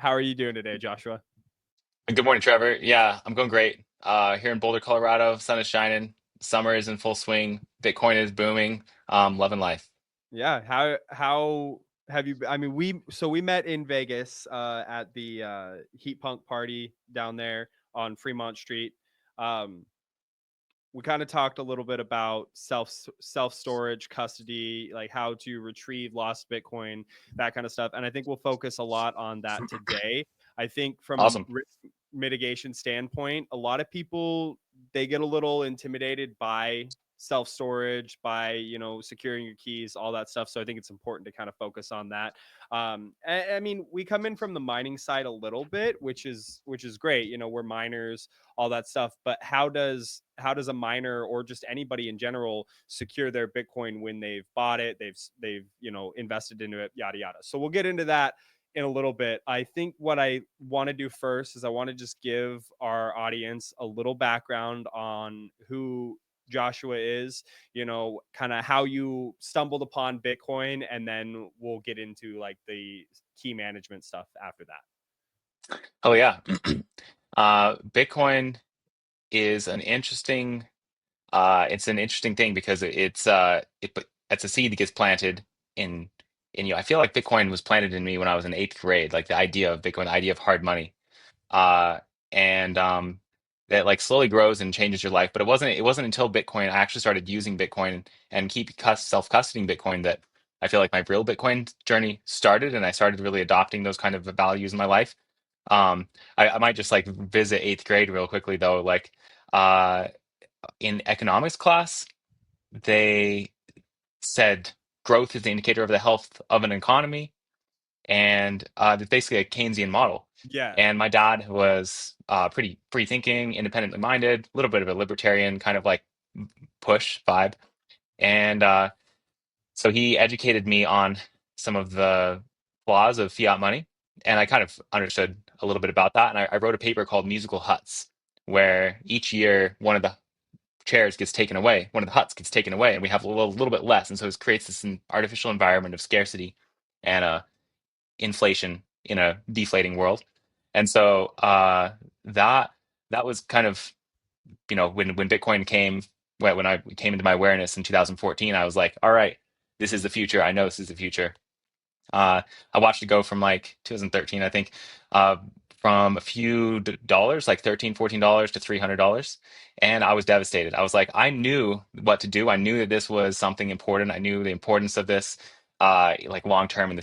How are you doing today, Joshua? Good morning, Trevor. Yeah, I'm going great. Here in Boulder, Colorado, sun is shining, summer is in full swing, Bitcoin is booming. Loving life. Yeah, how have you I mean we met in Vegas at the Heat Punk party down there on Fremont Street. Um we kind of talked a little bit about self storage, custody, like how to retrieve lost Bitcoin, that kind of stuff. And I think we'll focus a lot on that today. I think from a Awesome. risk mitigation standpoint, a lot of people they get a little intimidated by self storage, by securing your keys, all that stuff. So I think it's important to kind of focus on that. I mean, we come in from the mining side a little bit, which is great. We're miners, all that stuff, but how does a miner or just anybody in general secure their Bitcoin when they've bought it, they've invested into it, yada yada. So we'll get into that in a little bit. I think what I want to do first is I want to just give our audience a little background on who Joshua is, kind of how you stumbled upon Bitcoin, and then we'll get into like the key management stuff after that. Oh yeah. Bitcoin is an interesting it's an interesting thing because it's a seed that gets planted in in you. I feel like Bitcoin was planted in me when I was in eighth grade, like the idea of Bitcoin, the idea of hard money. uh, and that like slowly grows and changes your life. But it wasn't until Bitcoin I actually started using Bitcoin and self-custodying Bitcoin that I feel like my real Bitcoin journey started, and I started really adopting those kind of values in my life. I might just like visit eighth grade real quickly though. Like uh, in economics class, they said growth is the indicator of the health of an economy, and it's basically a Keynesian model. Yeah. And my dad was pretty free thinking, independently minded, a little bit of a libertarian kind of like push vibe, and so he educated me on some of the flaws of fiat money, and I kind of understood a little bit about that. And I wrote a paper called Musical Huts, where each year one of the chairs gets taken away, one of the huts gets taken away, and we have a little bit less, and so it creates this artificial environment of scarcity and inflation in a deflating world. And so that that was kind of when Bitcoin came, when I came into my awareness in 2014, I was like, all right, this is the future. I know this is the future. I watched it go from like 2013, I think, uh, from a few dollars, like 13, $14 to $300. And I was devastated. I was like, I knew what to do. I knew that this was something important. I knew the importance of this, like long term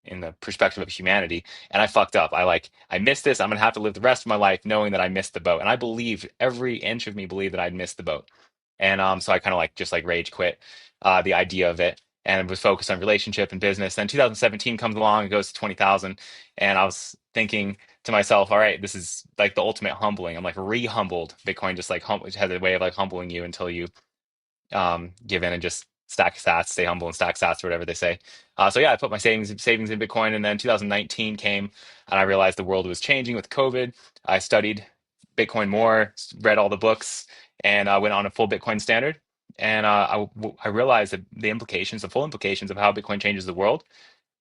in the perspective of humanity, and I fucked up. I missed this. I'm gonna have to live the rest of my life knowing that I missed the boat. And I believed, every inch of me believed, that I'd missed the boat. And so I kind of like just like rage quit the idea of it and was focused on relationship and business. Then 2017 comes along and goes to 20,000, and I was thinking to myself, all right, this is like the ultimate humbling. I'm like re-humbled. Bitcoin just like has a way of like humbling you until you give in and just stack sats, stay humble and stack sats, or whatever they say. So yeah, I put my savings in Bitcoin, and then 2019 came, and I realized the world was changing with COVID. I studied Bitcoin more, read all the books, and went on a full Bitcoin standard. And I realized that the full implications of how Bitcoin changes the world.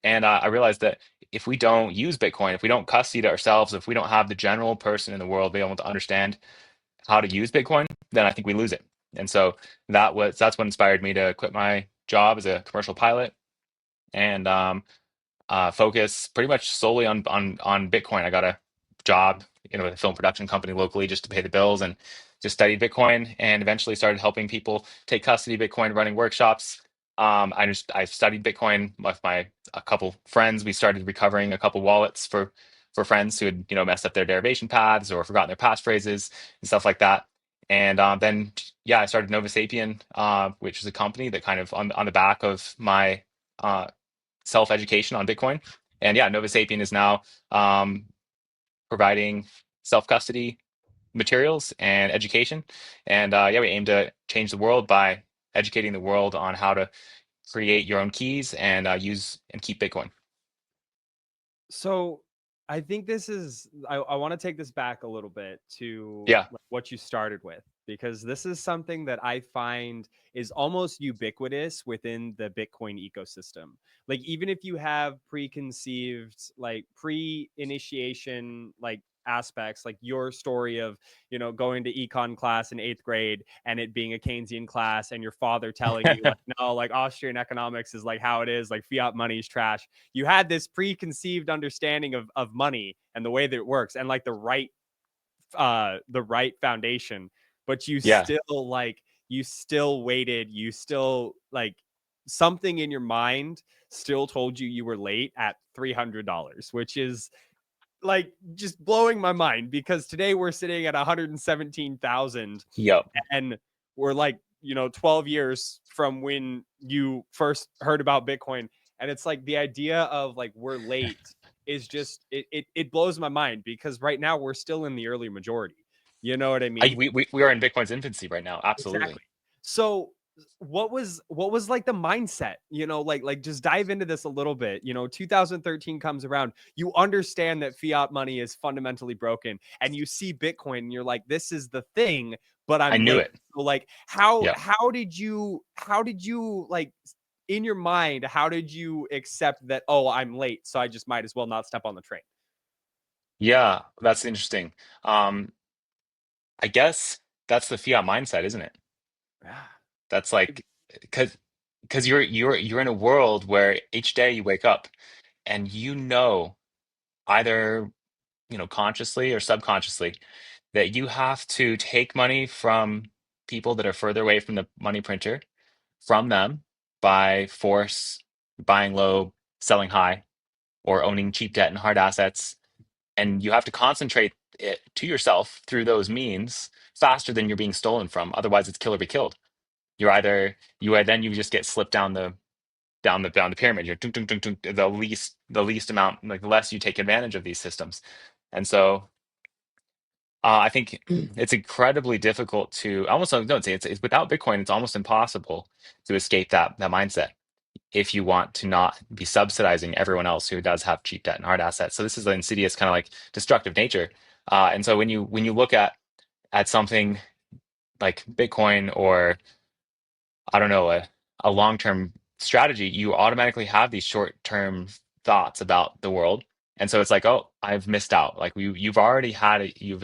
And I realized that if we don't use Bitcoin, if we don't custody it ourselves, if we don't have the general person in the world be able to understand how to use Bitcoin, then I think we lose it. And so that's what inspired me to quit my job as a commercial pilot and focus pretty much solely on Bitcoin. I got a job, with a film production company locally just to pay the bills, and just studied Bitcoin, and eventually started helping people take custody of Bitcoin, running workshops. I studied Bitcoin with my a couple friends. We started recovering a couple wallets for friends who had messed up their derivation paths or forgotten their passphrases and stuff like that. And then yeah, I started NovaSapien, which is a company that kind of on the back of my uh, self education on Bitcoin. And yeah, NovaSapien is now providing self custody materials and education. And yeah, we aim to change the world by educating the world on how to create your own keys and use and keep Bitcoin. So I think this is I want to take this back a little bit to Yeah. like what you started with, because this is something that I find is almost ubiquitous within the Bitcoin ecosystem. Like, even if you have preconceived, like pre-initiation, like aspects, like your story of, going to econ class in eighth grade and it being a Keynesian class, and your father telling you, like, no, like Austrian economics is like how it is, like fiat money is trash. You had this preconceived understanding of money and the way that it works, and like the right foundation, but Yeah. you still waited, you still, like, something in your mind still told you were late at $300, which is like just blowing my mind, because today we're sitting at 117,000, Yep. and we're like, 12 years from when you first heard about Bitcoin. And it's like the idea of like we're late is just, it blows my mind, because right now we're still in the early majority. You know what I I, mean? we are in Bitcoin's infancy right now. Exactly. Absolutely. So what was like the mindset, like just dive into this a little bit. 2013 comes around, you understand that fiat money is fundamentally broken, and you see Bitcoin and you're like, this is the thing, but I I'm knew late. it. So like, how Yep. how did you like, in your mind, how did you accept that, oh, I'm late, so I just might as well not step on the train? Yeah, that's interesting. Um, I guess that's the fiat mindset, isn't it? That's like because you're in a world where each day you wake up and either consciously or subconsciously that you have to take money from people that are further away from the money printer from them by force, buying low, selling high, or owning cheap debt and hard assets, and you have to concentrate it to yourself through those means faster than you're being stolen from. Otherwise, it's kill or be killed. Then you just get slipped down the pyramid. You're tung, tung, tung, tung, the least amount, like the less you take advantage of these systems. And so I think it's incredibly difficult to almost, I don't say it's without Bitcoin, it's almost impossible to escape that mindset if you want to not be subsidizing everyone else who does have cheap debt and hard assets. So this is an insidious kind of like destructive nature. And so when you look at something like Bitcoin, or I don't know, a long-term strategy, you automatically have these short-term thoughts about the world. And so it's like, oh, I've missed out. Like you've already had it, you've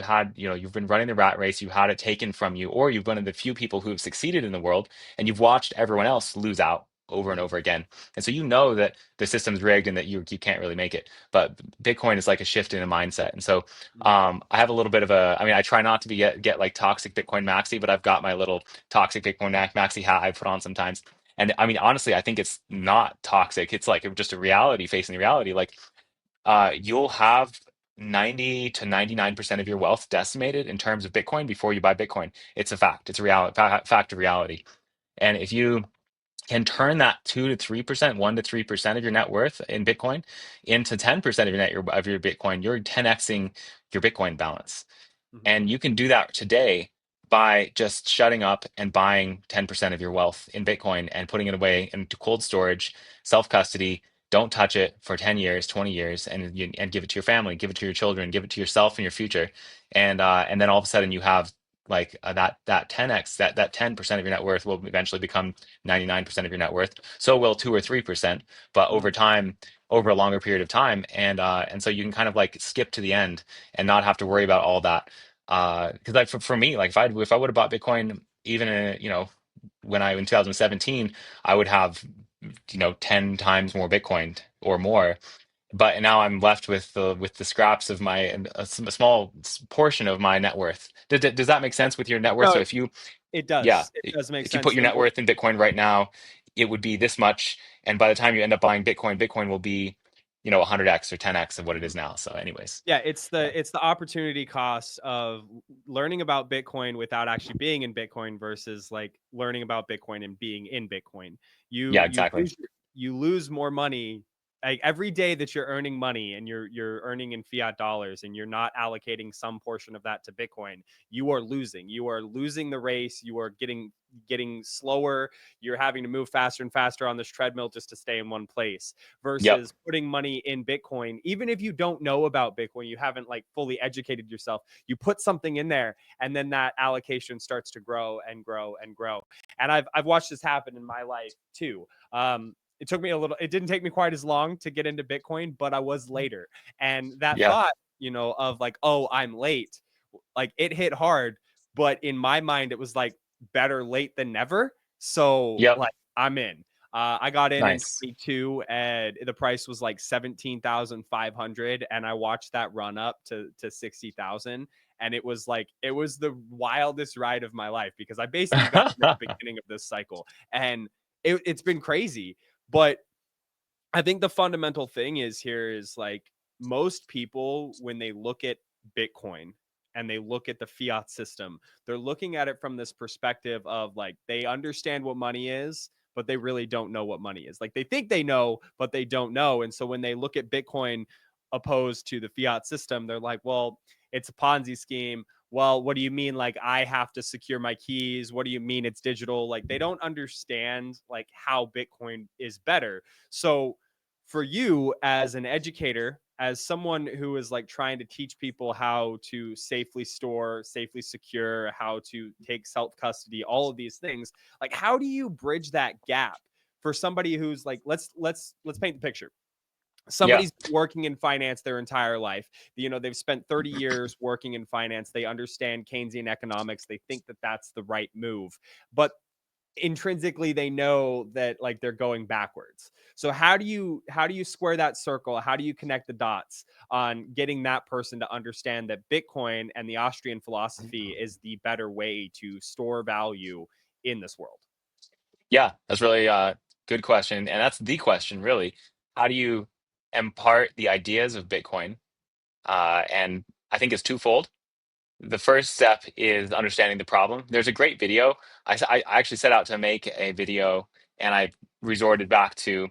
been running the rat race, you had it taken from you, or you've one of the few people who have succeeded in the world, and you've watched everyone else lose out over and Mhm, over again. And so you know that the system's rigged and that you can't really make it. But Bitcoin is like a shift in a mindset. And so mhm, I have a little bit of I mean, I try not to get like toxic Bitcoin maxi, but I've got my little toxic Bitcoin maxi hat I put on sometimes. And I mean, honestly, I think it's not toxic. It's like just a reality, facing the reality. Like, you'll have 90 to 99% of your wealth decimated in terms of Bitcoin before you buy Bitcoin. It's a fact. It's a fact of reality. And if you can turn that 2 to 3%, 1 to 3% of your net worth in Bitcoin into 10% of your Bitcoin, you're 10xing your Bitcoin balance. mhm, And you can do that today by just shutting up and buying 10% of your wealth in Bitcoin and putting it away into cold storage, self custody. Don't touch it for 10 years, 20 years, and give it to your family, give it to your children, give it to yourself and your future. And then all of a sudden you have like that 10x, that 10% of your net worth will eventually become 99% of your net worth. So will 2 or 3%, but over mhm. time, over a longer period of time. And so you can kind of like skip to the end and not have to worry about all that because like for me, like if I would have bought Bitcoin even when I in 2017, I would have 10 times more Bitcoin or more. But now I'm left with the scraps of my a small portion of my net worth. Does that make sense with your net worth? No, So if you it yeah, does. It does make if you put sense. your And net worth in Bitcoin right now, it would be this much, and by the time you end up buying Bitcoin, Bitcoin will be 100x or 10x of what it is now. So anyways, yeah, it's yeah, the opportunity cost of learning about Bitcoin without actually being in Bitcoin versus like learning about Bitcoin and being in Bitcoin. You yeah, you exactly. lose you lose more money like every day that you're earning money and you're earning in fiat dollars and you're not allocating some portion of that to Bitcoin, you are losing. You are losing the race. You are getting slower. You're having to move faster and faster on this treadmill just to stay in one place, Yep. versus putting money in Bitcoin. Even if you don't know about Bitcoin, you haven't like fully educated yourself, you put something in there and then that allocation starts to grow and grow and grow. And I've watched this happen in my life too. It took me a little, it didn't take me quite as long to get into Bitcoin, but I was later. And that Yeah. thought, of like, oh, I'm late, like it hit hard. But in my mind, it was like better late than never. So Yep. like I'm in. I got in Nice. 22 and the price was like 17,500. And I watched that run up to 60,000. And it was like, it was the wildest ride of my life because I basically got in at the beginning of this cycle. And it's been crazy. But I think the fundamental thing is here is like most people, when they look at Bitcoin and they look at the fiat system, they're looking at it from this perspective of like they understand what money is, but they really don't know what money is. Like they think they know, but they don't know. And so when they look at Bitcoin opposed to the fiat system, they're like, well, it's a Ponzi scheme. Well, what do you mean? Like I have to secure my keys? What do you mean it's digital? Like they don't understand like how Bitcoin is better. So for you as an educator, as someone who is like trying to teach people how to safely store, safely secure, how to take self custody, all of these things, like how do you bridge that gap for somebody who's like, let's paint the picture. Yeah. Somebody's been working in finance their entire life. They've spent 30 years working in finance. They understand Keynesian economics. They think that that's the right move. But intrinsically they know that like they're going backwards. So how do you square that circle? How do you connect the dots on getting that person to understand that Bitcoin and the Austrian philosophy is the better way to store value in this world? Yeah. That's really good question. And that's the question, really. How do you impart the ideas of Bitcoin? And I think it's twofold. The first step is understanding the problem. There's a great video. I actually set out to make a video and I resorted back to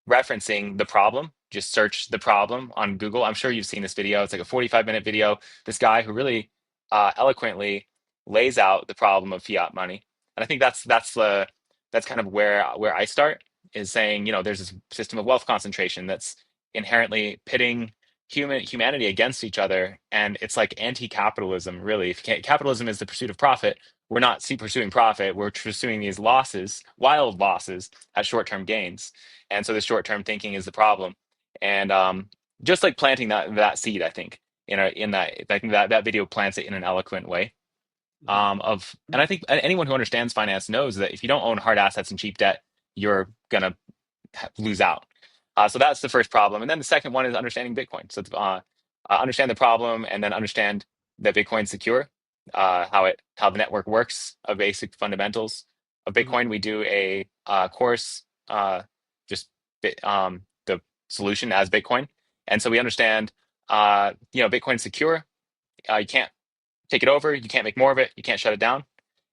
referencing the problem. Just search the problem on Google. I'm sure you've seen this video. It's like a 45-minute video. This guy who really eloquently lays out the problem of fiat money, and I think that's kind of where I start is saying, there's this system of wealth concentration that's inherently pitting humanity against each other, and it's like anti-capitalism, really. If capitalism is the pursuit of profit, we're not pursuing profit. We're pursuing these losses, wild losses, at short-term gains, and so the short-term thinking is the problem. And just like planting that seed, I think in that I think that video plants it in an eloquent way. Mhm. And I think anyone who understands finance knows that if you don't own hard assets and cheap debt, you're gonna lose out. So that's the first problem, and then the second one is understanding Bitcoin. So understand the problem, and then understand that Bitcoin's secure, how the network works, of basic fundamentals of Mhm. Bitcoin. We do a course, just the solution as Bitcoin, and so we understand, Bitcoin's secure. You can't take it over, you can't make more of it, you can't shut it down,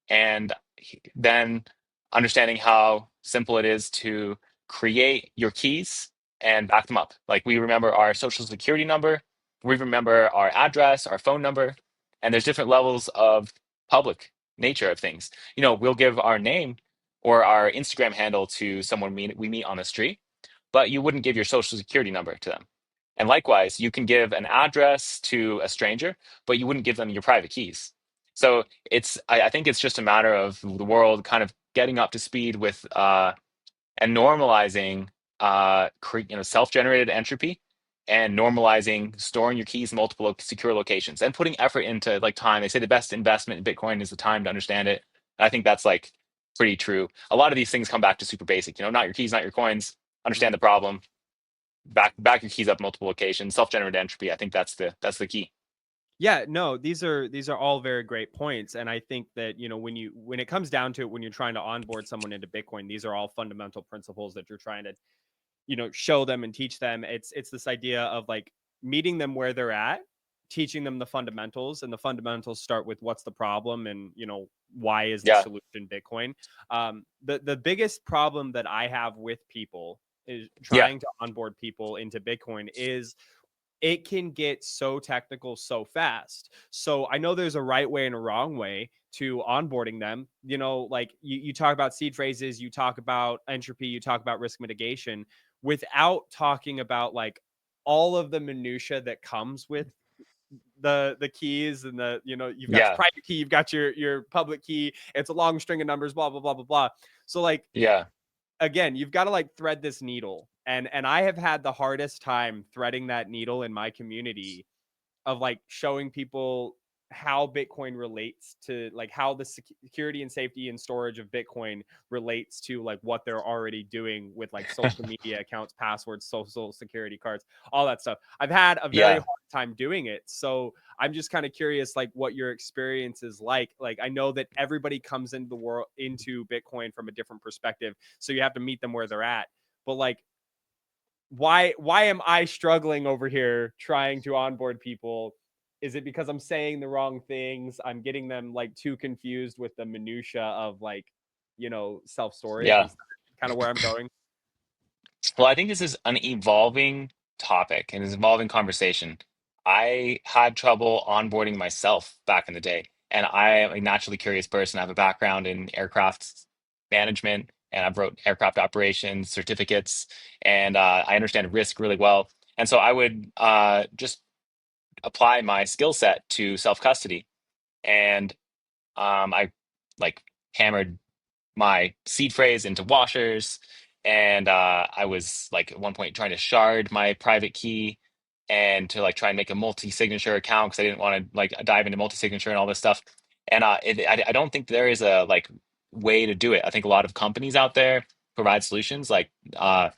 and then understanding how simple it is to create your keys and back them up. Like we remember our social security number, we remember our address, our phone number, and there's different levels of public nature of things. We'll give our name or our Instagram handle to someone we meet on the street, but you wouldn't give your social security number to them. And likewise, you can give an address to a stranger, but you wouldn't give them your private keys. So I think it's just a matter of the world kind of getting up to speed with and normalizing self-generated entropy, and normalizing storing your keys in multiple secure locations and putting effort into like time. They say the best investment in Bitcoin is the time to understand it. And I think that's like pretty true. A lot of these things come back to super basic, not your keys, not your coins. Understand Mhm. the problem, back your keys up multiple locations, self-generated entropy. I think that's the key. Yeah, no, these are all very great points, and I think that when it comes down to it, when you're trying to onboard someone into Bitcoin, these are all fundamental principles that you're trying to show them and teach them. It's this idea of like meeting them where they're at, teaching them the fundamentals, and the fundamentals start with what's the problem and why is the Yeah. solution Bitcoin. The biggest problem that I have with people is Yeah. trying to onboard people into Bitcoin is it can get so technical so fast. So I know there's a right way and a wrong way to onboarding them. You know, like you talk about seed phrases, you talk about entropy, you talk about risk mitigation without talking about like all of the minutia that comes with the keys and the, you know, you've got your Yeah. private key, you've got your public key, it's a long string of numbers, blah blah blah blah blah. So like Yeah. again, you've got to like thread this needle. And I have had the hardest time threading that needle in my community of like showing people how Bitcoin relates to like how the security and safety and storage of Bitcoin relates to like what they're already doing with like social media accounts, passwords, social security cards, all that stuff. I've had a very Yeah. hard time doing it. So I'm just kind of curious like what your experience is like. Like I know that everybody comes into the world into Bitcoin from a different perspective. So you have to meet them where they're at. But like why am I struggling over here trying to onboard people? Is it because I'm saying the wrong things? I'm getting them like too confused with the minutia of like, you know, self storage. Yeah. Is kind of where I'm going? Well, I think this is an evolving topic and an evolving conversation. I had trouble onboarding myself back in the day, and I am a naturally curious person. I have a background in aircraft management, and I've wrote aircraft operations certificates, and I understand risk really well. And so I would just apply my skill set to self custody, and I like hammered my seed phrase into washers. And I was like at one point trying to shard my private key and to like try and make a multi-signature account because I didn't want to like dive into multi-signature and all this stuff. And I don't think there is a like way to do it. I think a lot of companies out there provide solutions like a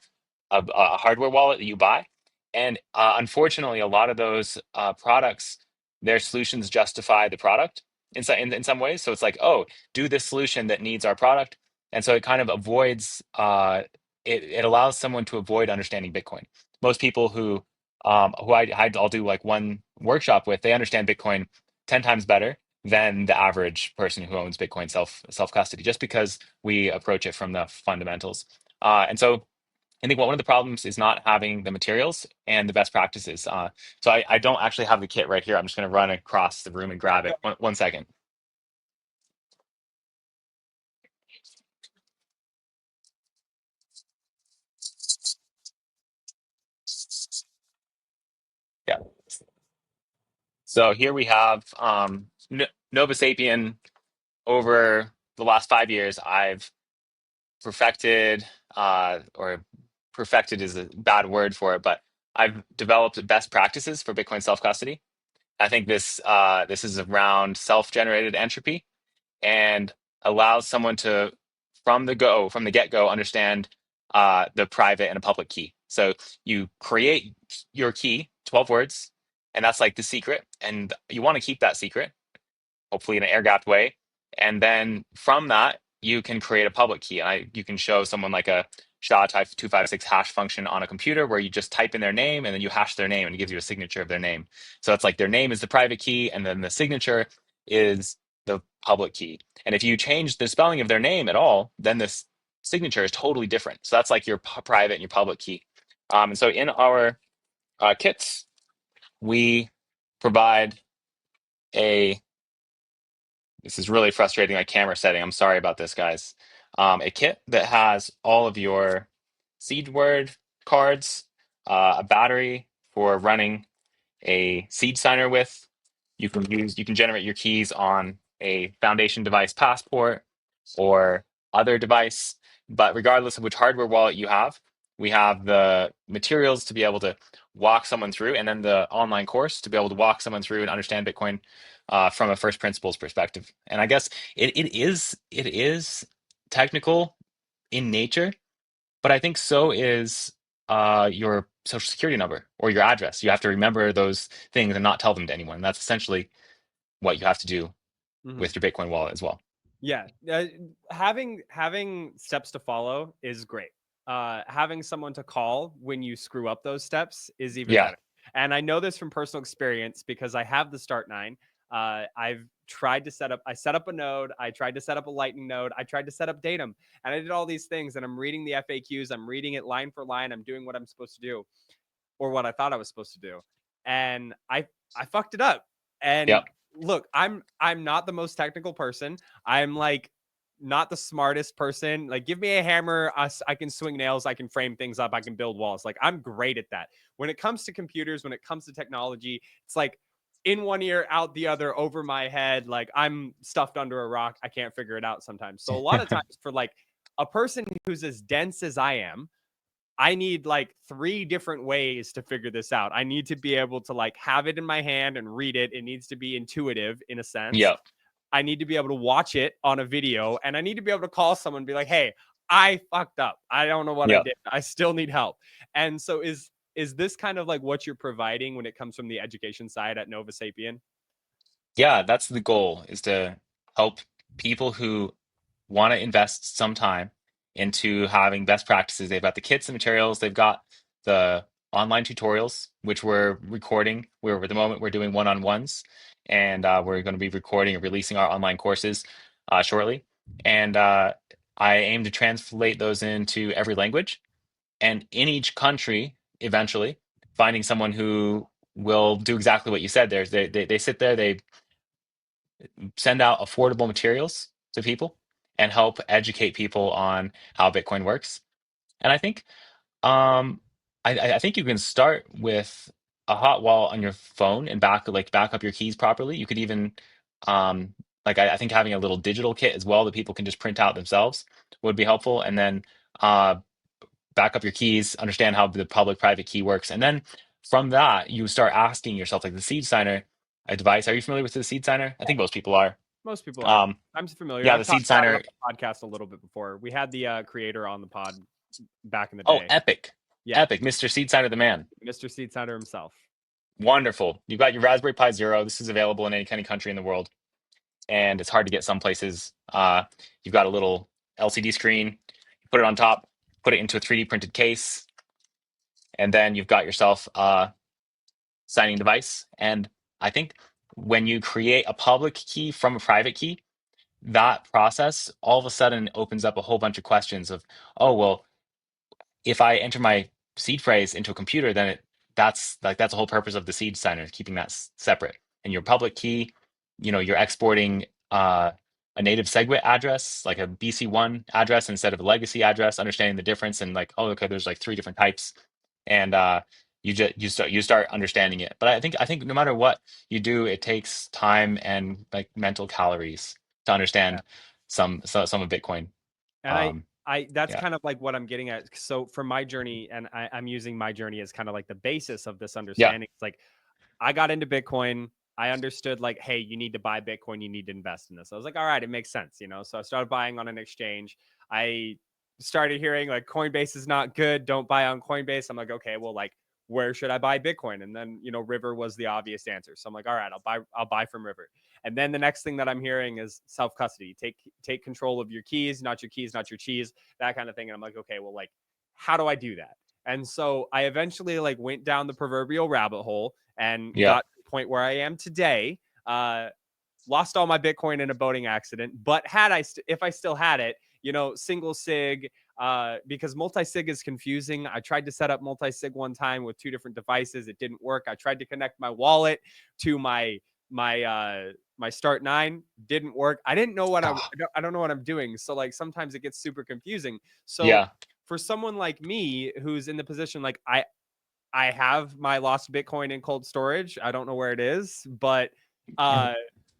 hardware wallet that you buy. And unfortunately, a lot of those products, their solutions justify the product in some ways. So it's like, oh, do this solution that needs our product. And so it kind of avoids, it allows someone to avoid understanding Bitcoin. Most people I'll do like one workshop with, they understand Bitcoin 10 times better than the average person who owns Bitcoin self custody, just because we approach it from the fundamentals. And so I think one of the problems is not having the materials and the best practices. So I don't actually have the kit right here. I'm just going to run across the room and grab it. One second. Yeah. So here we have NovaSapien. Over the last 5 years, I've perfected, or perfected is a bad word for it, but I've developed best practices for Bitcoin self custody. I think this is around self generated entropy and allows someone to from the get go understand the private and a public key. So you create your key, 12 words, and that's like the secret, and you want to keep that secret, hopefully in an air gapped way. And then from that, you can create a public key. You can show someone like a SHA-256 hash function on a computer where you just type in their name and then you hash their name and it gives you a signature of their name. So it's like their name is the private key and then the signature is the public key. And if you change the spelling of their name at all, then this signature is totally different. So that's like your private and your public key. And so in our kits, we provide a this is really frustrating my camera setting. I'm sorry about this, guys. A kit that has all of your seed word cards, a battery for running a seed signer with. You can generate your keys on a foundation device passport or other device. But regardless of which hardware wallet you have, we have the materials to be able to walk someone through, and then the online course to be able to walk someone through and understand Bitcoin from a first principles perspective. And I guess it is technical in nature, but I think so is your social security number or your address. You have to remember those things and not tell them to anyone. That's essentially what you have to do Mm-hmm. with your Bitcoin wallet as well. Yeah, having steps to follow is great. Having someone to call when you screw up those steps is even Yeah. better. And I know this from personal experience because I have the Start 9. I've tried to set up, I set up a node, I tried to set up a lightning node, I tried to set up datum, and I did all these things, and I'm reading the FAQs, I'm reading it line for line, I'm doing what I'm supposed to do, or what I thought I was supposed to do. And I fucked it up. And Yep. look, I'm not the most technical person. I'm like not the smartest person. Like, give me a hammer, I can swing nails, I can frame things up, I can build walls. Like, I'm great at that. When it comes to computers, when it comes to technology, it's like in one ear, out the other, over my head. Like, I'm stuffed under a rock. I can't figure it out sometimes. So a lot of times for like a person who's as dense as I am, I need like three different ways to figure this out. I need to be able to like have it in my hand and read it. It needs to be intuitive in a sense. Yep. I need to be able to watch it on a video, and I need to be able to call someone and be like, "Hey, I fucked up. I don't know what I Yep. did. I still need help." And so is this kind of like what you're providing when it comes from the education side at Nova Sapien? Yeah, that's the goal, is to help people who want to invest some time into having best practices. They've got the kits and materials, they've got the online tutorials, which we're recording. We're at the moment we're doing one-on-ones, and we're going to be recording and releasing our online courses shortly. And I aim to translate those into every language, and in each country, eventually, finding someone who will do exactly what you said there. They sit there, they send out affordable materials to people and help educate people on how Bitcoin works. And I think um, I think you can start with a hot wall on your phone and back up your keys properly. You could even I think having a little digital kit as well that people can just print out themselves would be helpful. And then uh, back up your keys, understand how the public private key works, and then from that you start asking yourself, like the seed signer advice. Are you familiar with the seed signer? I think most people are. Most people are. Um, I'm familiar. yeah, I've the talked seed about it on signer. the podcast a little bit before. We had the creator on the pod back in the Oh, day. epic, Yeah, epic, Mr. Seed Signer, the man. Mr. Seed Sider himself. Wonderful. You've got your Raspberry Pi Zero. This is available in any kind of country in the world, and it's hard to get some places. You've got a little LCD screen. You put it on top, put it into a 3D printed case, and then you've got yourself a signing device. And I think when you create a public key from a private key, that process all of a sudden opens up a whole bunch of questions of, oh, well, if I enter my seed phrase into a computer, then that's the whole purpose of the seed signer, keeping that separate. And your public key, you're exporting a native SegWit address, like a BC1 address instead of a legacy address, understanding the difference and like, oh, okay, there's like three different types, and you start understanding it. But I think no matter what you do, it takes time and like mental calories to Yeah. understand some of Bitcoin. And Um, I that's yeah, kind of like what I'm getting at. So for my journey, and I'm using my journey as kind of like the basis of this yeah, understanding. It's like I got into Bitcoin. I understood like, hey, you need to buy Bitcoin, you need to invest in this. I was like, all right, it makes sense, you know. So I started buying on an exchange. I started hearing like Coinbase is not good. Don't buy on Coinbase. I'm like, okay, well, like, where should I buy Bitcoin? And then, you know, River was the obvious answer. So I'm like, all right, I'll buy from River. And then the next thing that I'm hearing is self custody. Take control of your keys, not your keys, not your cheese, that kind of thing. And I'm like, okay, well, like, how do I do that? And so I eventually like went down the proverbial rabbit hole and yeah. got to the point where I am today. Lost all my Bitcoin in a boating accident, but if I still had it, you know, single sig, because multi sig is confusing. I tried to set up multi sig one time with two different devices. It didn't work. I tried to connect my wallet to my start nine, didn't work. I didn't know what Ah, I don't know what I'm doing. So like sometimes it gets super confusing. So yeah. for someone like me who's in the position like I have my lost Bitcoin in cold storage. I don't know where it is, but uh,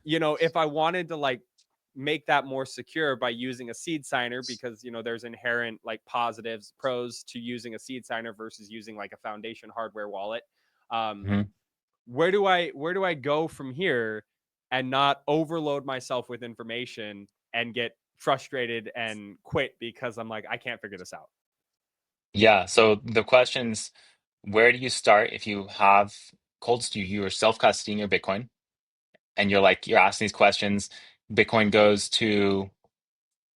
you know, if I wanted to like make that more secure by using a seed signer, because you know there's inherent like positives, pros to using a seed signer versus using like a foundation hardware wallet. Um, Mhm. where do I go from here and not overload myself with information and get frustrated and quit because I'm like I can't figure this out. Yeah. So the questions, where do you start if you have you are self-custodying your Bitcoin, and you're asking these questions. Bitcoin goes to,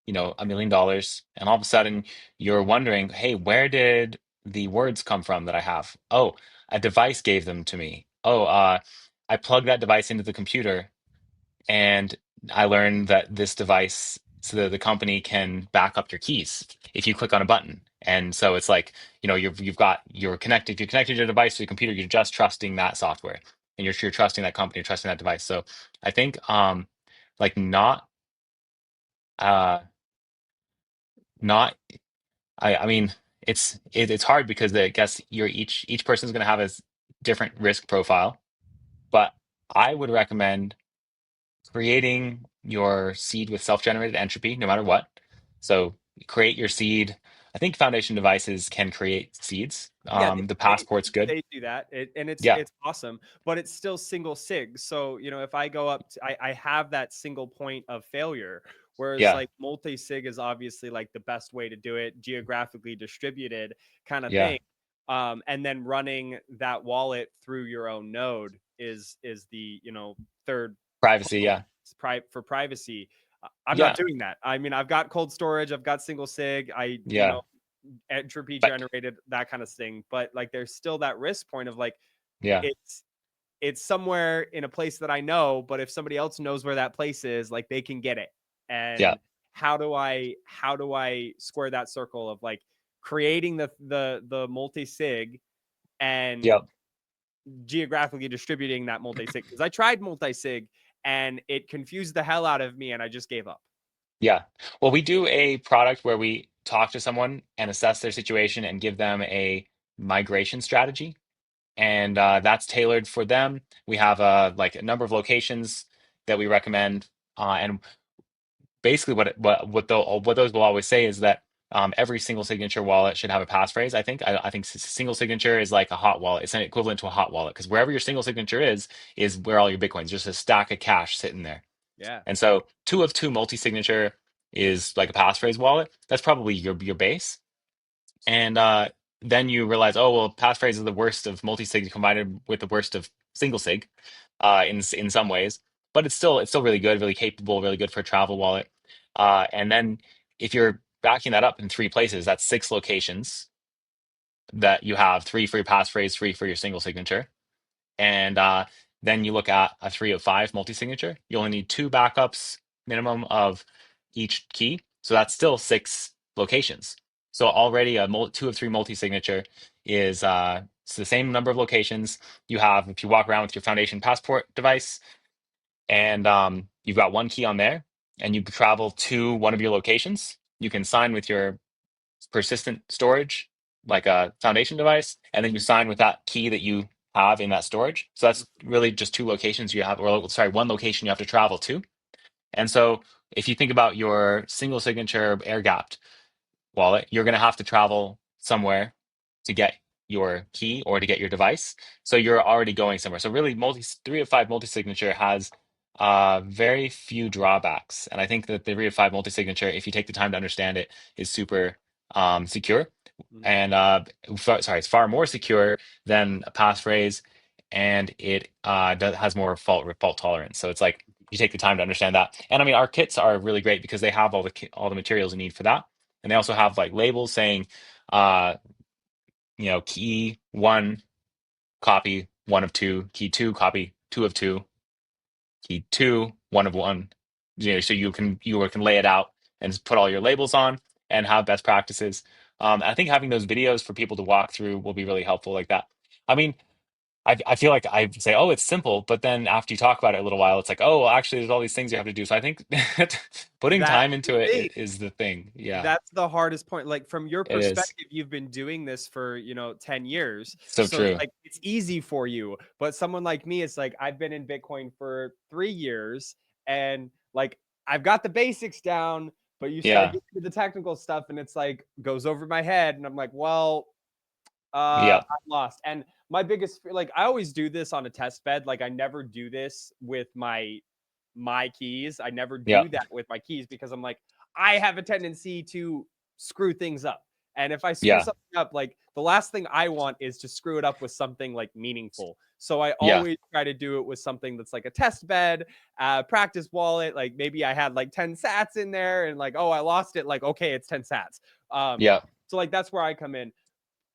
$1 million, and all of a sudden you're wondering, hey, where did the words come from that I have? Oh, a device gave them to me. Oh, I plugged that device into the computer, And I learned that this device, so the company can back up your keys if you click on a button. And so it's like, you're connected to your device to your computer, you're just trusting that software. And you're trusting that company, you're trusting that device. So I think like uh not I mean it's hard because I guess you're each person's gonna have a different risk profile. But I would recommend creating your seed with self-generated entropy, no matter what. So create your seed. I think foundation devices can create seeds. Yeah, The passport's good. they do that, and Yeah, it's awesome, but it's still single sig. So if I go up, I have that single point of failure. Whereas yeah, like multi sig is obviously like the best way to do it, geographically distributed kind of yeah. thing. And then running that wallet through your own node is the third Privacy, yeah, for privacy. I'm not yeah, doing that. I mean, I've got cold storage, I've got single sig. yeah. Entropy But generated, that kind of thing, but like there's still that risk point of like yeah, it's it's somewhere in a place that I know, but if somebody else knows where that place is, like they can get it. yeah, And how do I square that circle of like creating the multi sig and yeah, geographically distributing that multi sig? Because I tried multi sig and it confused the hell out of me and I just gave up. yeah. Well, we do a product where we talk to someone and assess their situation and give them a migration strategy. And that's tailored for them. We have like a number of locations that we recommend, and basically what those will always say is that every single signature wallet should have a passphrase. I think single signature is like a hot wallet. It's an equivalent to a hot wallet because wherever your single signature is where all your Bitcoins. Just a stack of cash sitting there. Yeah. And so two of two multi-signature is like a passphrase wallet. That's probably your base. And then you realize, oh well, passphrase is the worst of multi-sig combined with the worst of single sig, in some ways. But it's still really good, really capable, really good for a travel wallet. And then if you're backing that up in three places, that's six locations that you have: three for your passphrase, three for your single signature. And then you look at a 3 of 5 multi-signature. You only need two backups minimum of each key. So that's still six locations. So already 2 of 3 multi-signature is it's the same number of locations you have if you walk around with your foundation passport device, and you've got one key on there, and you travel to one of your locations. You can sign with your persistent storage, like a foundation device, and then you sign with that key that you have in that storage. So that's really just two locations you have, or sorry, one location you have to travel to. And so if you think about your single signature air gapped wallet, you're going to have to travel somewhere to get your key or to get your device. So you're already going somewhere. So really, 3 of 5 multi-signature has very few drawbacks, and I think that the 3 of 5 multi-signature, if you take the time to understand it, is super secure. Mhm. And sorry, it's far more secure than a passphrase, and it has more fault tolerance. So it's like you take the time to understand that. And I mean, our kits are really great because they have all the materials you need for that, and they also have like labels saying, uh, key one, copy 1 of 2, key two, copy 2 of 2, key two, 1 of 1. So you can lay it out and put all your labels on and have best practices. I think having those videos for people to walk through will be really helpful like that. I mean, I feel like I say, oh, it's simple, but then after you talk about it a little while, it's like, oh, well, actually, there's all these things you have to do. So I think putting That's time the into it thing. is the thing. Yeah, That's the hardest point. Like from your it is. perspective, you've been doing this for, 10 years. So So it's true. like it's easy for you. But someone like me, it's like I've been in Bitcoin for 3 years and like I've got the basics down, but you start Yeah, getting to the technical stuff and it's like goes over my head. And I'm like, well, yeah, I'm lost. And my biggest like I always do this on a test bed. Like I never do this with my keys. I never yeah, do that with my keys because I'm like, I have a tendency to screw things up. And if I screw yeah, something up, like the last thing I want is to screw it up with something like meaningful. So I yeah, always try to do it with something that's like a test bed, practice wallet. Like maybe I had like 10 sats in there and like, oh, I lost it. Like, okay, it's 10 sats. Um, yeah, so like that's where I come in.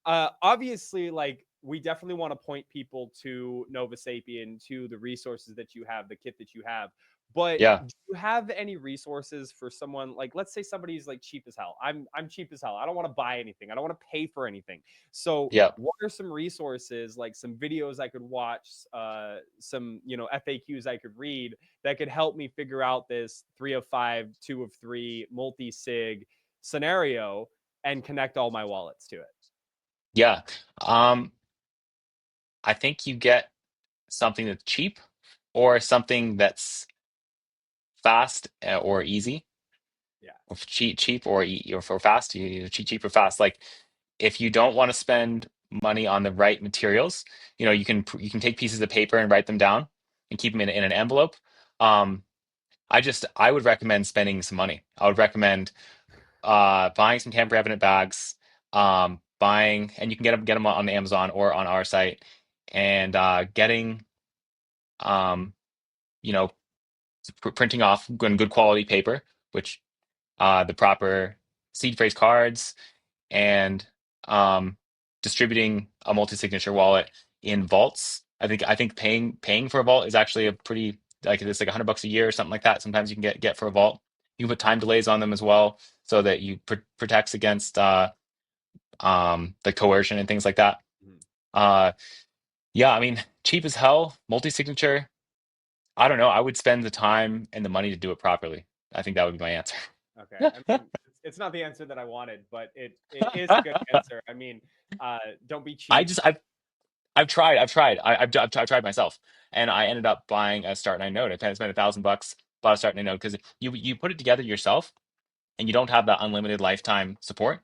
Obviously, like we definitely want to point people to Nova Sapien, to the resources that you have, the kit that you have. But Yeah. do you have any resources for someone, like, let's say somebody's like cheap as hell. I'm cheap as hell. I don't want to buy anything. I don't want to pay for anything. So Yeah. what are some resources, like some videos I could watch, some, FAQs I could read that could help me figure out this 3 of 5, 2 of 3 multi-sig scenario and connect all my wallets to it? Yeah. Um, I think you get something that's cheap or something that's fast or easy. Yeah. Or cheap or for fast, cheap or fast. Like if you don't want to spend money on the right materials, you can take pieces of paper and write them down and keep them in an envelope. Um, I would recommend spending some money. I would recommend buying some tamper evident bags, buying, and you can get them on Amazon or on our site, and getting um, you know printing off good quality paper, which the proper seed phrase cards, and um, distributing a multi-signature wallet in vaults. I think paying for a vault is actually a pretty, like, it's like $100 a year or something like that. Sometimes you can get for a vault. You can put time delays on them as well, so that you protects against the coercion and things like that. Mhm. Uh, yeah, I mean, cheap as hell, multi-signature. I don't know. I would spend the time and the money to do it properly. I think that would be my answer. Okay. I mean, it's not the answer that I wanted, but it is a good answer. I mean, don't be I cheap. just I've tried myself, and I ended up buying a Start Nine Node. I spent $1,000, bought a Start Nine Node because you put it together yourself, and you don't have that unlimited lifetime support.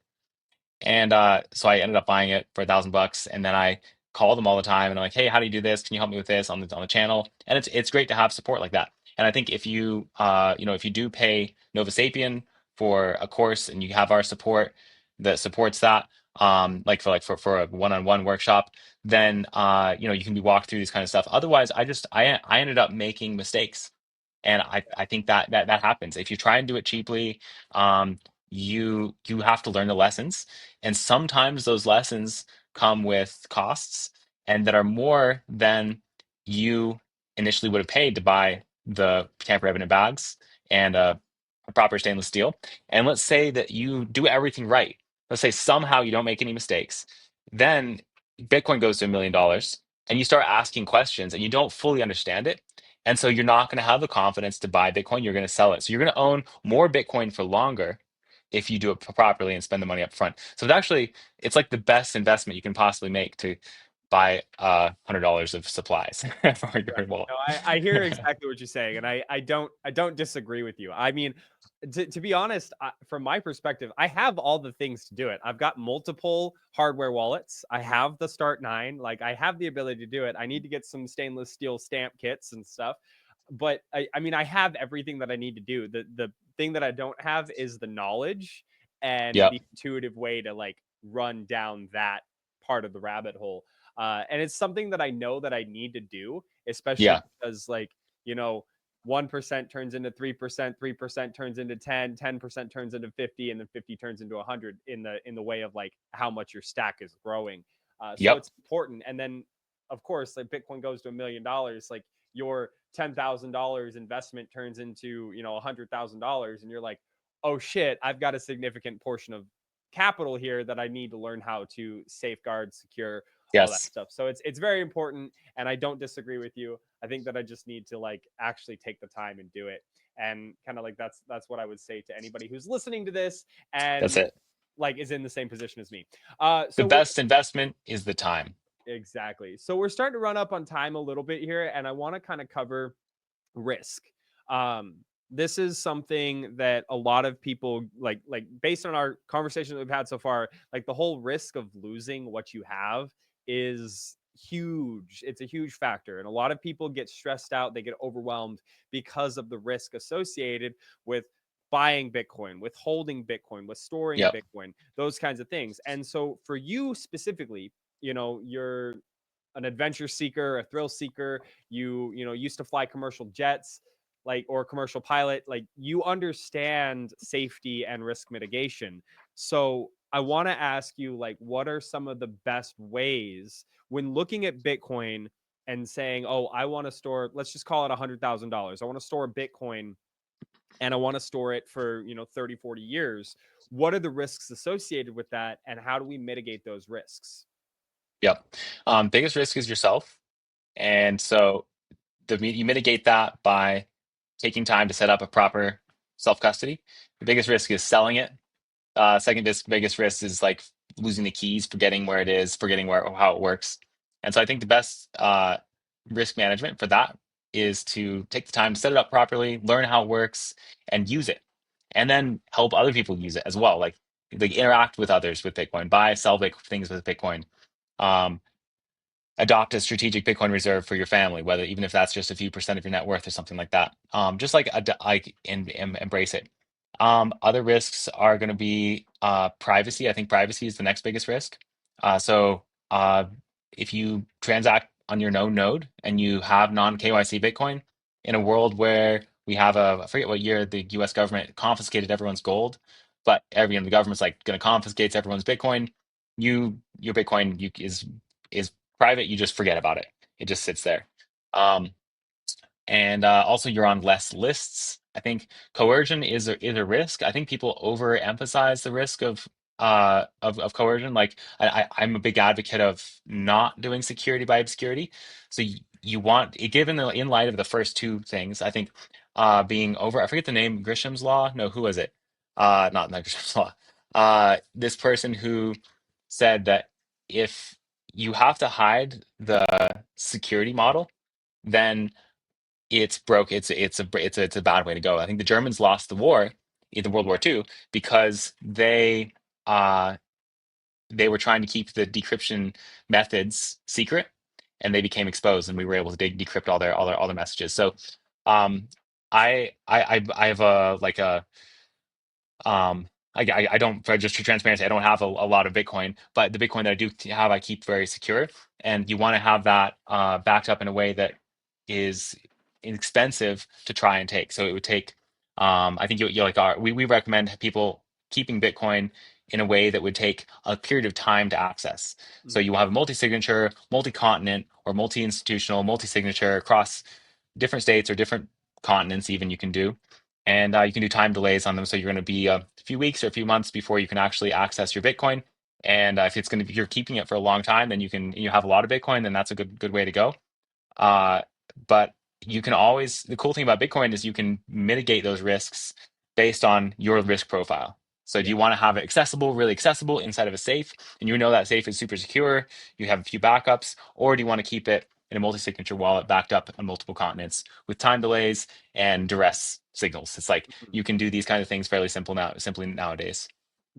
And so I ended up buying it for $1,000, and then I call them all the time, and I'm like, "Hey, how do you do this? Can you help me with this on the channel?" And it's great to have support like that. And I think if if you do pay Nova Sapien for a course, and you have our support that supports that, for a one-on-one workshop, then you can be walked through these kind of stuff. Otherwise, I ended up making mistakes, and I think that happens if you try and do it cheaply. Um, you have to learn the lessons, and sometimes those lessons come with costs, and that are more than you initially would have paid to buy the tamper evident bags and a proper stainless steel. And let's say that you do everything right. Let's say somehow you don't make any mistakes. Then Bitcoin goes to $1 million, and you start asking questions and you don't fully understand it. And so you're not going to have the confidence to buy Bitcoin. You're going to sell it. So you're going to own more Bitcoin for longer if you do it properly and spend the money up front. So it's like the best investment you can possibly make to buy $100 of supplies for your Right. wallet. No, I hear exactly what you're saying, and I don't disagree with you. I mean, to be honest, from my perspective, I have all the things to do it. I've got multiple hardware wallets. I have the Start Nine. Like, I have the ability to do it. I need to get some stainless steel stamp kits and stuff. But I mean, I have everything that I need to do. The thing that I don't have is the knowledge and Yep. the intuitive way to like run down that part of the rabbit hole. And it's something that I know that I need to do, especially Yeah. because, like, you know, 1% turns into 3%, 3% turns into 10, 10% turns into 50, and then 50 turns into 100 in the way of like how much your stack is growing. So Yep. it's important. And then, of course, like Bitcoin goes to $1 million, like your $10,000 investment turns into, $100,000, and you're like, oh shit, I've got a significant portion of capital here that I need to learn how to safeguard, secure, all that Yes. stuff. So it's very important, and I don't disagree with you. I think that I just need to like actually take the time and do it. And kind of like that's what I would say to anybody who's listening to this That's and it. like is in the same position as me. The So we're best investment is the time. exactly. So we're starting to run up on time a little bit here, and I want to kind of cover risk. Um, this is something that a lot of people like based on our conversations we've had so far, like the whole risk of losing what you have is huge. It's a huge factor. And a lot of people get stressed out, they get overwhelmed because of the risk associated with buying Bitcoin, with holding Bitcoin, with storing Yep. Bitcoin, those kinds of things. And so for you specifically, you're an adventure seeker, a thrill seeker, you used to fly commercial jets, like, or commercial pilot, like you understand safety and risk mitigation. So I want to ask you, like, what are some of the best ways when looking at Bitcoin and saying, oh, I want to store, let's just call it $100,000. I want to store Bitcoin and I want to store it for, 30, 40 years. What are the risks associated with that? And how do we mitigate those risks? Yep. Biggest risk is yourself. And so you mitigate that by taking time to set up a proper self custody. The biggest risk is selling it. Second biggest risk is like losing the keys, forgetting where it is, forgetting where how it works. And so I think the best risk management for that is to take the time to set it up properly, learn how it works, and use it, and then help other people use it as well. Like interact with others with Bitcoin, buy, sell things with Bitcoin. Um, Adopt a strategic Bitcoin reserve for your family, whether even if that's just a few percent of your net worth or something like that. Just embrace it. Other risks are going to be privacy. I think privacy is the next biggest risk. So if you transact on your known node and you have non KYC Bitcoin in a world where we have I forget what year the U.S. government confiscated everyone's gold, but the government's like going to confiscate everyone's Bitcoin. Your Bitcoin is private. You just forget about it. It just sits there. Um, and also you're on less lists. I think coercion is a risk. I think people overemphasize the risk of coercion. Like I'm a big advocate of not doing security by obscurity. So you want it given in light of the first two things. I think being over. I forget the name. Grisham's law. No, who was it? Not Grisham's law. This person who said that if you have to hide the security model, then it's broke. It's a bad way to go. I think the Germans lost the war, in World War II, because uh they were trying to keep the decryption methods secret, and they became exposed, and we were able to decrypt all their messages. So, um, I have a like a I don't, for just for transparency, I don't have a lot of Bitcoin, but the Bitcoin that I do have, I keep very secure. And you want to have that backed up in a way that is inexpensive to try and take. So it would take, I think you like we recommend people keeping Bitcoin in a way that would take a period of time to access. So Mhm. you will have a multi-signature, multi-continent, or multi-institutional, multi-signature across different states or different continents even you can do. And you can do time delays on them. So you're going to be a few weeks or a few months before you can actually access your Bitcoin. And if it's going to be, you're keeping it for a long time, then you have a lot of Bitcoin, then that's a good way to go. Uh, but you can always, the cool thing about Bitcoin is you can mitigate those risks based on your risk profile. So do Yeah. you want to have it accessible, really accessible inside of a safe, and you know that safe is super secure, you have a few backups, or do you want to keep it in a multi-signature wallet backed up on multiple continents with time delays and duress signals? It's like Mhm. you can do these kind of things fairly simply nowadays.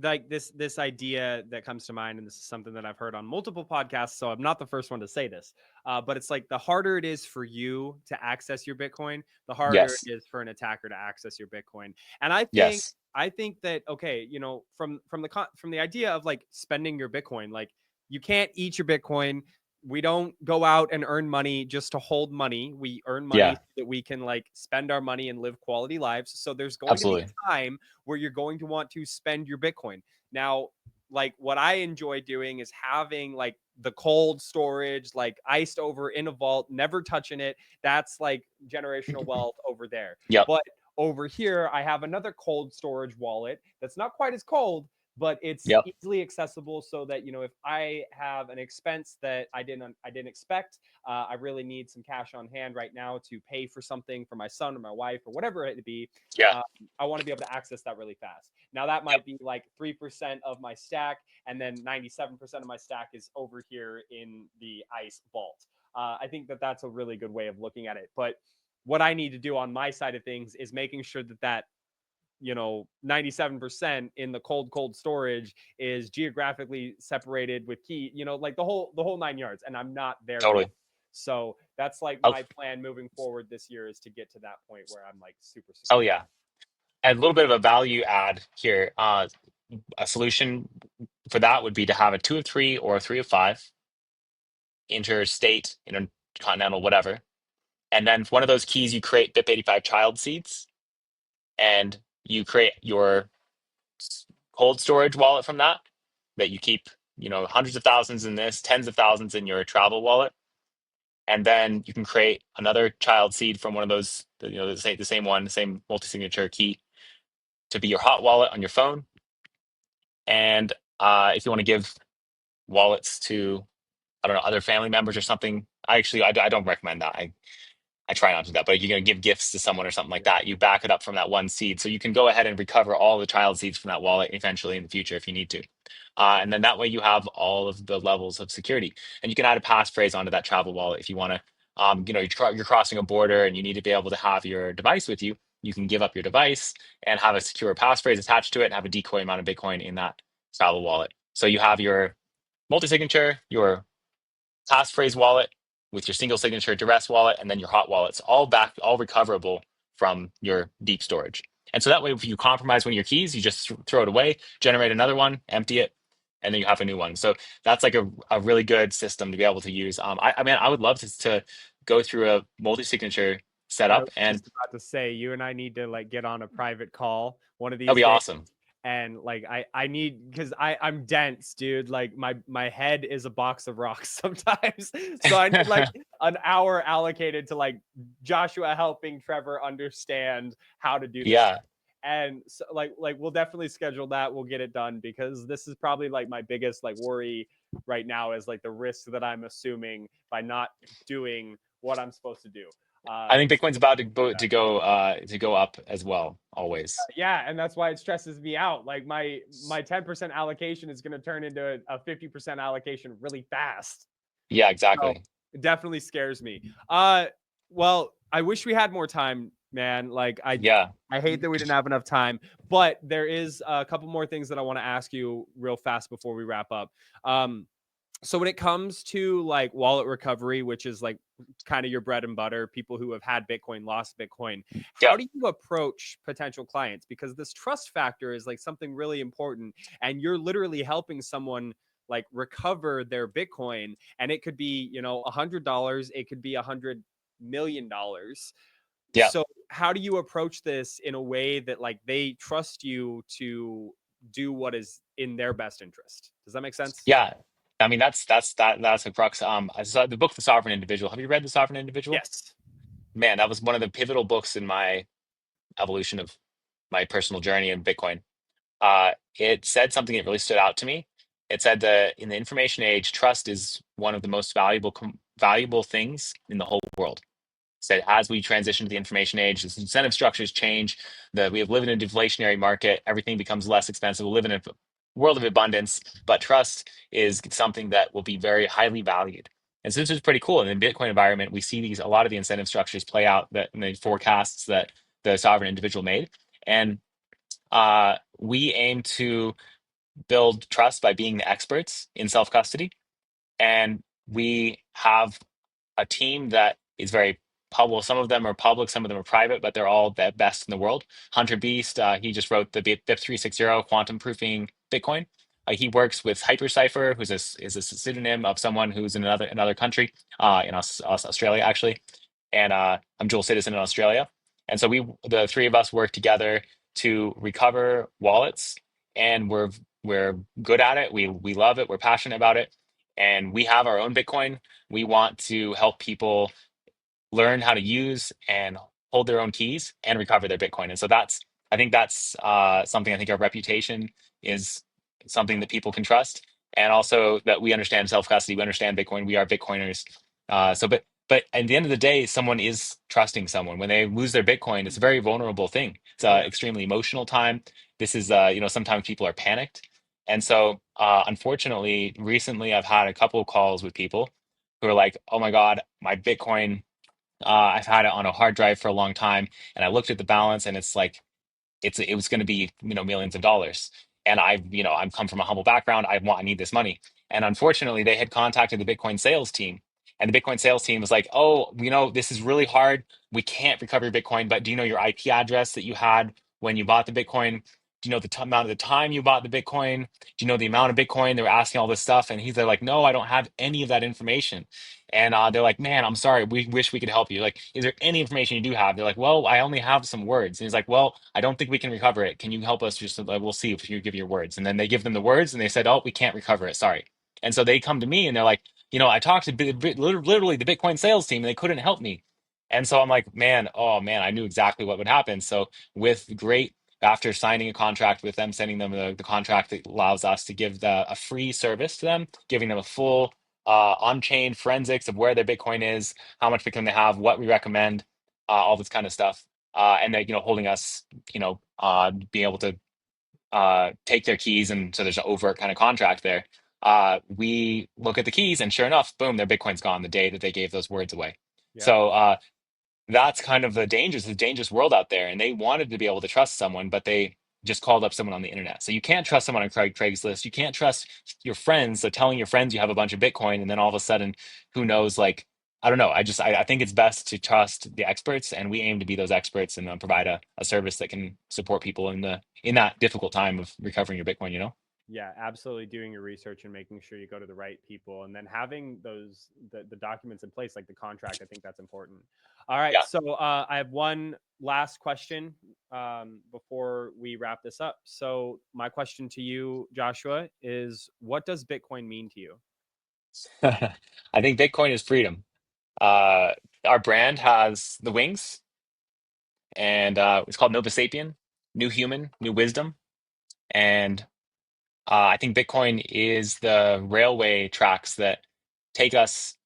Like this idea that comes to mind, and this is something that I've heard on multiple podcasts, so I'm not the first one to say this, but it's like the harder it is for you to access your Bitcoin, the harder Yes. it is for an attacker to access your Bitcoin. And I think Yes. I think that, okay, from the idea of like spending your Bitcoin, like you can't eat your Bitcoin. We don't go out and earn money just to hold money. We earn money Yeah. so that we can like spend our money and live quality lives. So there's going to be Absolutely. a time where you're going to want to spend your Bitcoin. Now, like what I enjoy doing is having like the cold storage, like iced over in a vault, never touching it. That's like generational wealth over there. Yep. But over here, I have another cold storage wallet that's not quite as cold, but it's Yep. easily accessible so that if I have an expense that I didn't expect, I really need some cash on hand right now to pay for something for my son or my wife or whatever it be. Yeah. uh, I want to be able to access that really fast. Now that Yep. might be like 3% of my stack, and then 97% of my stack is over here in the ice vault. I think that that's a really good way of looking at it. But what I need to do on my side of things is making sure that 97% in the cold storage is geographically separated with key, like the whole 9 yards, and I'm not there yet. Totally. So that's like Oh, my plan moving forward this year, is to get to that point where I'm like super oh secure. yeah. And a little bit of a value add here. A solution for that would be to have a two of three or a three of five, interstate, intercontinental, whatever. And then for one of those keys, you create BIP85 child seeds, and you create your cold storage wallet from that you keep, hundreds of thousands in this, tens of thousands in your travel wallet. and then you can create another child seed from one of those, the same one, the same multi-signature key to be your hot wallet on your phone. And if you want to give wallets to, I don't know, other family members or something, I don't recommend that. I try not to do that, but you're going to give gifts to someone or something like that, you back it up from that one seed. So you can go ahead and recover all the child seeds from that wallet eventually in the future if you need to. And then that way you have all of the levels of security. And you can add a passphrase onto that travel wallet if you want to. You're crossing a border and you need to be able to have your device with you. You can give up your device and have a secure passphrase attached to it and have a decoy amount of Bitcoin in that travel wallet. So you have your multi-signature, your passphrase wallet with your single signature duress wallet, and then your hot wallets, all recoverable from your deep storage. And so that way, if you compromise one of your keys, you just throw it away, generate another one, empty it, and then you have a new one. So that's like a really good system to be able to use. I mean, I would love to go through a multi-signature I setup, was and just about to say, you and I need to like get on a private call one of that'd these be days. awesome. And like I need, because I'm dense, dude. Like my head is a box of rocks sometimes. So I need like an hour allocated to like Joshua helping Trevor understand how to do this. Yeah, And so like we'll definitely schedule that. We'll get it done, because this is probably like my biggest like worry right now, is like the risk that I'm assuming by not doing what I'm supposed to do. I think So Bitcoin's about to go up as well, always. yeah, and that's why it stresses me out. Like my 10% allocation is going to turn into a 50% allocation really fast. Yeah, So exactly. it definitely scares me. Well, I wish we had more time, man. Like Yeah, I hate that we didn't have enough time, but there is a couple more things that I want to ask you real fast before we wrap up. Um, so when it comes to like wallet recovery, which is like kind of your bread and butter, people who have had Bitcoin, lost Bitcoin, yeah, how do you approach potential clients? Because this trust factor is like something really important, and you're literally helping someone like recover their Bitcoin, and it could be, $100, it could be $100 million. yeah. So how do you approach this in a way that like they trust you to do what is in their best interest? Does that make sense? Yeah, I mean that's the crux. I saw the book, The Sovereign Individual. Have you read The Sovereign Individual? Yes. Man, that was one of the pivotal books in my evolution of my personal journey in Bitcoin. It said something that really stood out to me. It said that in the information age, trust is one of the most valuable things in the whole world. Said as we transition to the information age, as incentive structures change, that we have live in a deflationary market, everything becomes less expensive. We live in a world of abundance, but trust is something that will be very highly valued. And so this is pretty cool. In the Bitcoin environment, we see a lot of the incentive structures play out that in the forecasts that the sovereign individual made. And we aim to build trust by being the experts in self custody. And we have a team that is very public. Some of them are public, some of them are private, but they're all the best in the world. Hunter Beast, he just wrote the BIP 360 quantum proofing Bitcoin. He works with Hypercipher, is a pseudonym of someone who's in another country, in Australia actually, and I'm dual citizen in Australia. And so the three of us, work together to recover wallets, and we're good at it. We love it. We're passionate about it, and we have our own Bitcoin. We want to help people learn how to use and hold their own keys and recover their Bitcoin. And so I think that's something. I think our reputation is something that people can trust, and also that we understand self custody. We understand Bitcoin. We are Bitcoiners. But at the end of the day, someone is trusting someone. When they lose their Bitcoin, it's a very vulnerable thing. It's Oh an yeah. extremely emotional time. This is, sometimes people are panicked. And so, unfortunately, recently I've had a couple of calls with people who are like, oh my God, my Bitcoin, I've had it on a hard drive for a long time. And I looked at the balance and it's like, it was going to be, millions of dollars. And I'm come from a humble background. I need this money. And unfortunately, they had contacted the Bitcoin sales team, and the Bitcoin sales team was like, "Oh, this is really hard. We can't recover your Bitcoin, but do you know your IP address that you had when you bought the Bitcoin? Do you know the amount of the time you bought the Bitcoin? Do you know the amount of Bitcoin?" They were asking all this stuff, and they're like, "No, I don't have any of that information." And they're like, "Man, I'm sorry. We wish we could help you. Like, is there any information you do have?" They're like, "Well, I only have some words." And he's like, "Well, I don't think we can recover it. Can you help us? Just we'll see if you give your words." And then they give them the words, and they said, "Oh, we can't recover it. Sorry." And so they come to me, and they're like, I talked to literally the Bitcoin sales team and they couldn't help me. And so I'm like, man, oh man, I knew exactly what would happen. So with great, after signing a contract with them, sending them the contract that allows us to give a free service to them, giving them a full on-chain forensics of where their Bitcoin is, how much Bitcoin they have, what we recommend, all this kind of stuff. And then, holding us, being able to take their keys, and so there's an overt kind of contract there. We look at the keys, and sure enough, boom, their Bitcoin's gone the day that they gave those words away. Yep. So that's kind of the dangerous world out there. And they wanted to be able to trust someone, but they just called up someone on the internet. So you can't trust someone on Craigslist. You can't trust your friends. So telling your friends you have a bunch of Bitcoin, and then all of a sudden, who knows? Like, I don't know. I think it's best to trust the experts, and we aim to be those experts and provide a service that can support people in that difficult time of recovering your Bitcoin. Yeah, absolutely, doing your research and making sure you go to the right people, and then having the documents in place, like the contract. I think that's important. All right, Yeah. so I have one last question before we wrap this up. So my question to you, Joshua, is what does Bitcoin mean to you? I think Bitcoin is freedom. Uh, our brand has the wings, and it's called NovaSapien, new human, new wisdom. And I think Bitcoin is the railway tracks that take us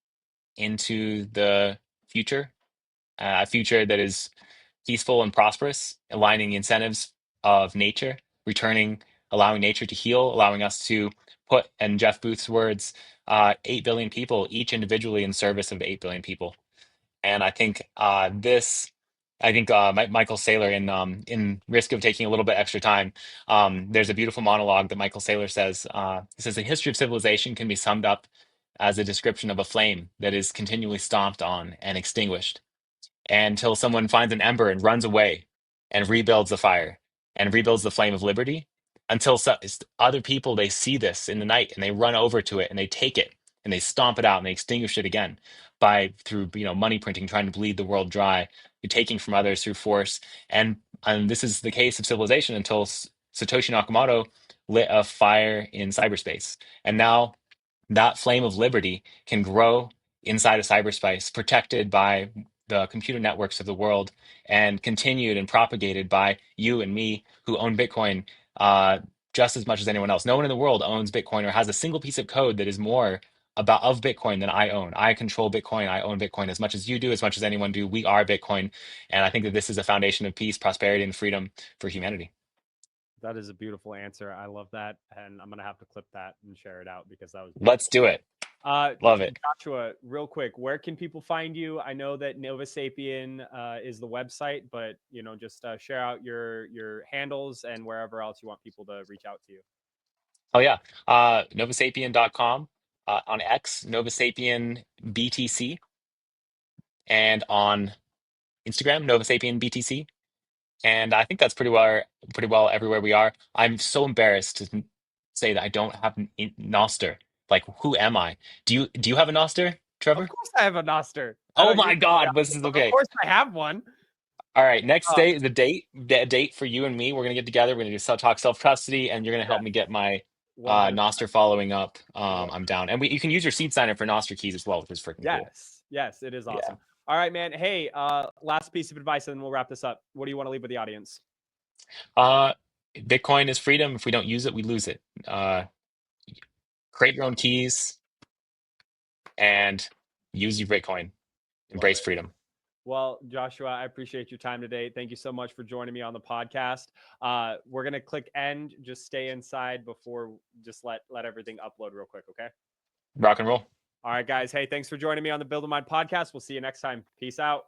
into the future, a future that is peaceful and prosperous, aligning the incentives of nature, returning, allowing nature to heal, allowing us to put, in Jeff Booth's words, 8 billion people, each individually in service of 8 billion people. And I think Michael Saylor in Risk of Taking a Little Bit Extra Time, there's a beautiful monologue that Michael Saylor says. He says the history of civilization can be summed up as a description of a flame that is continually stomped on and extinguished until someone finds an ember and runs away and rebuilds the fire and rebuilds the flame of liberty until other people, they see this in the night and they run over to it and they take it and they stomp it out and they extinguish it again by through money printing, trying to bleed the world dry, taking from others through force. And this is the case of civilization until Satoshi Nakamoto lit a fire in cyberspace. And now that flame of liberty can grow inside of cyberspace, protected by the computer networks of the world, and continued and propagated by you and me who own Bitcoin just as much as anyone else. No one in the world owns Bitcoin or has a single piece of code that is more about of Bitcoin than I own. I control Bitcoin. I own Bitcoin as much as you do, as much as anyone do. We are Bitcoin, and I think that this is a foundation of peace, prosperity, and freedom for humanity. That is a beautiful answer. I love that, and I'm gonna have to clip that and share it out because that was Let's beautiful. do it. Love it. Joshua, real quick, where can people find you? I know that Nova Sapien is the website, but just share out your handles and wherever else you want people to reach out to you. Oh yeah. Novasapien.com, on X, Novasapien BTC, and on Instagram, Novasapien BTC. And I think that's pretty well everywhere we are. I'm so embarrassed to say that I don't have an Noster. Like, who am I? Do you have a Noster, Of Trevor? course, I have a Noster. I Oh don't use my it God, enough, this is but of okay. course I have one. All right, next Uh, day is the date for you and me. We're gonna get together. We're gonna do talk self custody, and you're gonna help yeah, me get my 100. Noster following up. What? I'm down, and you can use your seed signer for Noster keys as well, which is freaking cool. Yes, yes, it is Yeah. awesome. All right, man. Hey, last piece of advice, and then we'll wrap this up. What do you want to leave with the audience? Uh, Bitcoin is freedom. If we don't use it, we lose it. Create your own keys and use your Bitcoin. Love Embrace it. freedom. Well, Joshua, I appreciate your time today. Thank you so much for joining me on the podcast. We're gonna click end. Just stay inside before. Just let everything upload real quick. Okay. Rock and roll. All right, guys. Hey, thanks for joining me on the Build a Mind podcast. We'll see you next time. Peace out.